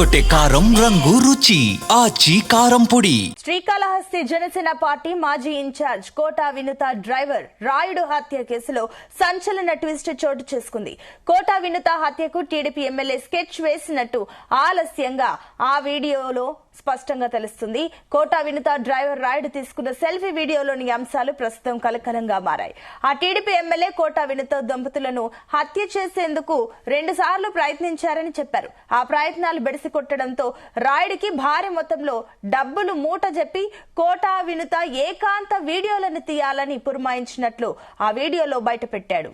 కొట్టే కారం రంగు రుచి ఆచి కారం పొడి. శ్రీకాళహస్తి జనసేన పార్టీ మాజీ ఇన్ఛార్జ్ కోటా వినుత డ్రైవర్ రాయుడు హత్య కేసులో సంచలన ట్విస్ట్ చోటు చేసుకుంది. కోటా వినుత హత్యకు టీడీపీ ఎమ్మెల్యే స్కెచ్ వేసినట్టు ఆలస్యంగా ఆ వీడియోలో స్పష్టంగా తెలుస్తుంది. కోటా వినుత డ్రైవర్ రాయుడు తీసుకున్న సెల్ఫీ వీడియోలోని అంశాలు ప్రస్తుతం కలకలంగా మారాయి. ఆ టీడీపీ ఎమ్మెల్యే కోటా వినుత దంపతులను హత్య చేసేందుకు 2 సార్లు ప్రయత్నించారని చెప్పారు. ఆ ప్రయత్నాలు బెడిసి కొట్టడంతో రాయుడికి భారీ మొత్తంలో డబ్బులు మూట చెప్పి కోటా వినుత ఏకాంత వీడియోలను తీయాలని పురమాయించినట్లు ఆ వీడియోలో బయటపెట్టాడు.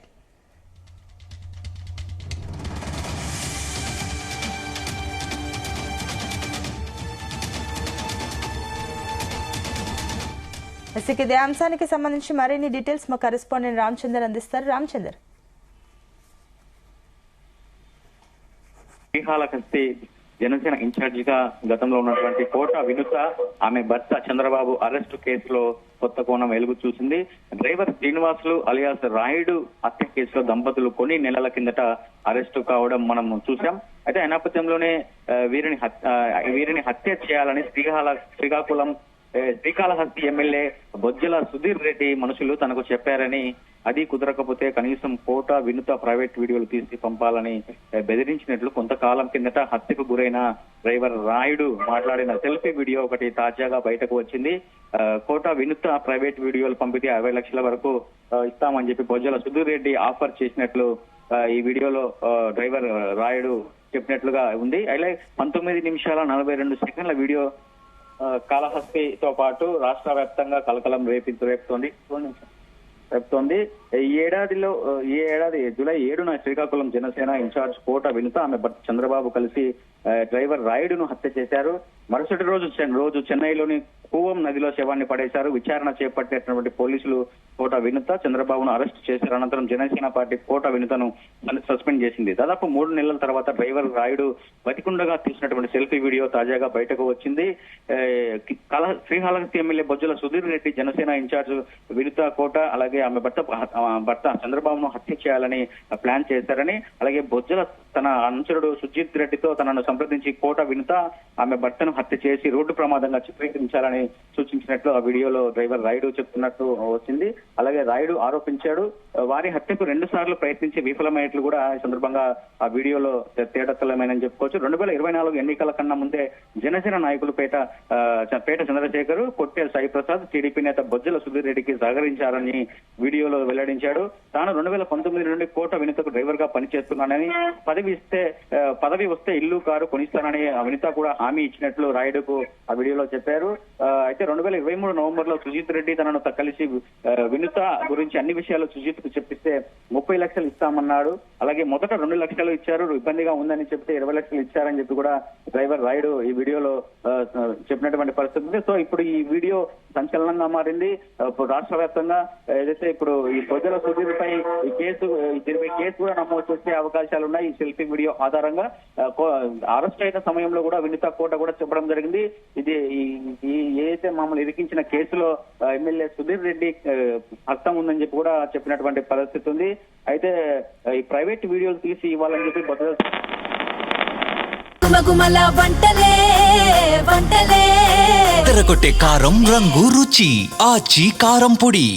ఇదే అంశానికి సంబంధించి మరిన్ని డీటెయిల్స్ మా కరెస్పాండెంట్ రామచందర్ అందిస్తారు. రామచందర్, శ్రీకాళహస్తి జనసేన ఇన్ఛార్జిగా గతంలో ఉన్నటువంటి కోటా వినుత ఆమె భర్త చంద్రబాబు అరెస్టు కేసులో కొత్త కోణం వెలుగు చూసింది. డ్రైవర్ శ్రీనివాసులు అలియాస్ రాయుడు హత్య కేసులో దంపతులు కొన్ని నెలల కిందట అరెస్టు కావడం మనం చూసాం. అయితే ఆ నేపథ్యంలోనే వీరిని హత్య చేయాలని శ్రీకాళహస్తి ఎమ్మెల్యే బొజ్జల సుధీర్ రెడ్డి మనుషులు తనకు చెప్పారని, అది కుదరకపోతే కనీసం కోటా వినుత ప్రైవేట్ వీడియోలు తీసి పంపాలని బెదిరించినట్లు కొంతకాలం కిందట హత్యకు గురైన డ్రైవర్ రాయుడు మాట్లాడిన సెల్ఫీ వీడియో ఒకటి తాజాగా బయటకు వచ్చింది. కోటా వినుత ప్రైవేట్ వీడియోలు పంపితే 50 లక్షల వరకు ఇస్తామని చెప్పి బొజ్జల సుధీర్ రెడ్డి ఆఫర్ చేసినట్లు ఈ వీడియోలో డ్రైవర్ రాయుడు చెప్పినట్లుగా ఉంది. అలాగే 19 నిమిషాల 42 సెకండ్ల వీడియో కాళహస్తితో పాటు రాష్ట్ర వ్యాప్తంగా కలకలం రేపుతోంది. ఈ ఏడాది జూలై 7న శ్రీకాకుళం జనసేన ఇన్ఛార్జ్ కోటా వినుత ఆమె భర్త చంద్రబాబు కలిసి డ్రైవర్ రాయుడును హత్య చేశారు. మరుసటి రోజు చెన్నైలోని కూవం నదిలో శవాన్ని పడేశారు. విచారణ చేపట్టినటువంటి పోలీసులు కోటా వినుత చంద్రబాబును అరెస్ట్ చేశారు. అనంతరం జనసేన పార్టీ కోటా వినుతను సస్పెండ్ చేసింది. దాదాపు 3 నెలల తర్వాత డ్రైవర్ రాయుడు బతికుండగా తీసినటువంటి సెల్ఫీ వీడియో తాజాగా బయటకు వచ్చింది. శ్రీకాళహస్తి ఎమ్మెల్యే బొజ్జల సుధీర్ రెడ్డి జనసేన ఇన్ఛార్జ్ వినుత కోటా అలాగే ఆమె భర్త చంద్రబాబును హత్య చేయాలని ప్లాన్ చేశారని, అలాగే బొజ్జల తన అనుచరుడు సుజిత్ రెడ్డితో తనను సంప్రదించి కోటా వినుత ఆమె భర్తను హత్య చేసి రోడ్డు ప్రమాదంగా చిత్రీకరించాలని సూచించినట్లు ఆ వీడియోలో డ్రైవర్ రాయుడు చెప్తున్నట్టు వచ్చింది. అలాగే రాయుడు ఆరోపించాడు వారి హత్యకు 2 సార్లు ప్రయత్నించి విఫలమైనట్లు కూడా ఈ సందర్భంగా ఆ వీడియోలో తేటతెల్లమైనని చెప్పుకోవచ్చు. 2024 ఎన్నికల కన్నా ముందే జనసేన నాయకులు పేట చంద్రశేఖర్, కొట్టేల సాయిప్రసాద్, టీడీపీ నేత బొజ్జల సుధీర్ రెడ్డికి సహకరించారని వీడియోలో వెల్లడించాడు. తాను 2019 నుండి కోటా వినుతకు డ్రైవర్ గా పనిచేస్తున్నానని, పదవి వస్తే ఇల్లు కారు కొనిస్తానని వినుత కూడా హామీ ఇచ్చినట్లు రాయుడుకు ఆ వీడియోలో చెప్పారు. అయితే 2023 నవంబర్ లో సుజిత్ రెడ్డి తనను కలిసి వినుత గురించి అన్ని విషయాలు సుజిత్ కు చెప్పిస్తే 30 లక్షలు ఇస్తామన్నాడు. అలాగే మొదట 2 లక్షలు ఇచ్చారు, ఇబ్బందిగా ఉందని చెప్తే 20 లక్షలు ఇచ్చారని చెప్పి కూడా డ్రైవర్ రాయుడు ఈ వీడియోలో చెప్పినటువంటి పరిస్థితి ఉంది. సో ఇప్పుడు ఈ వీడియో సంచలనంగా మారింది. రాష్ట్ర వ్యాప్తంగా ఏదైతే ఇప్పుడు ఈ బొజ్జల సుధీర్ పై ఈ కేసు కూడా నమోదు చేసే అవకాశాలు ఉన్నాయి. ఈ సెల్ఫీ వీడియో ఆధారంగా అరెస్ట్ అయిన సమయంలో కూడా వినుత కోట కూడా చెప్పడం జరిగింది. ఇది ఏదైతే మమ్మల్ని ఇరికించిన కేసులో ఎమ్మెల్యే సుధీర్ రెడ్డి హస్తం ఉందని చెప్పి కూడా చెప్పినటువంటి పరిస్థితి ఉంది. అయితే ఈ ప్రైవేట్ వీడియోలు తీసి ఇవ్వాలని చెప్పి కొట్టే కారం రంగు రుచి ఆచి కారం పొడి.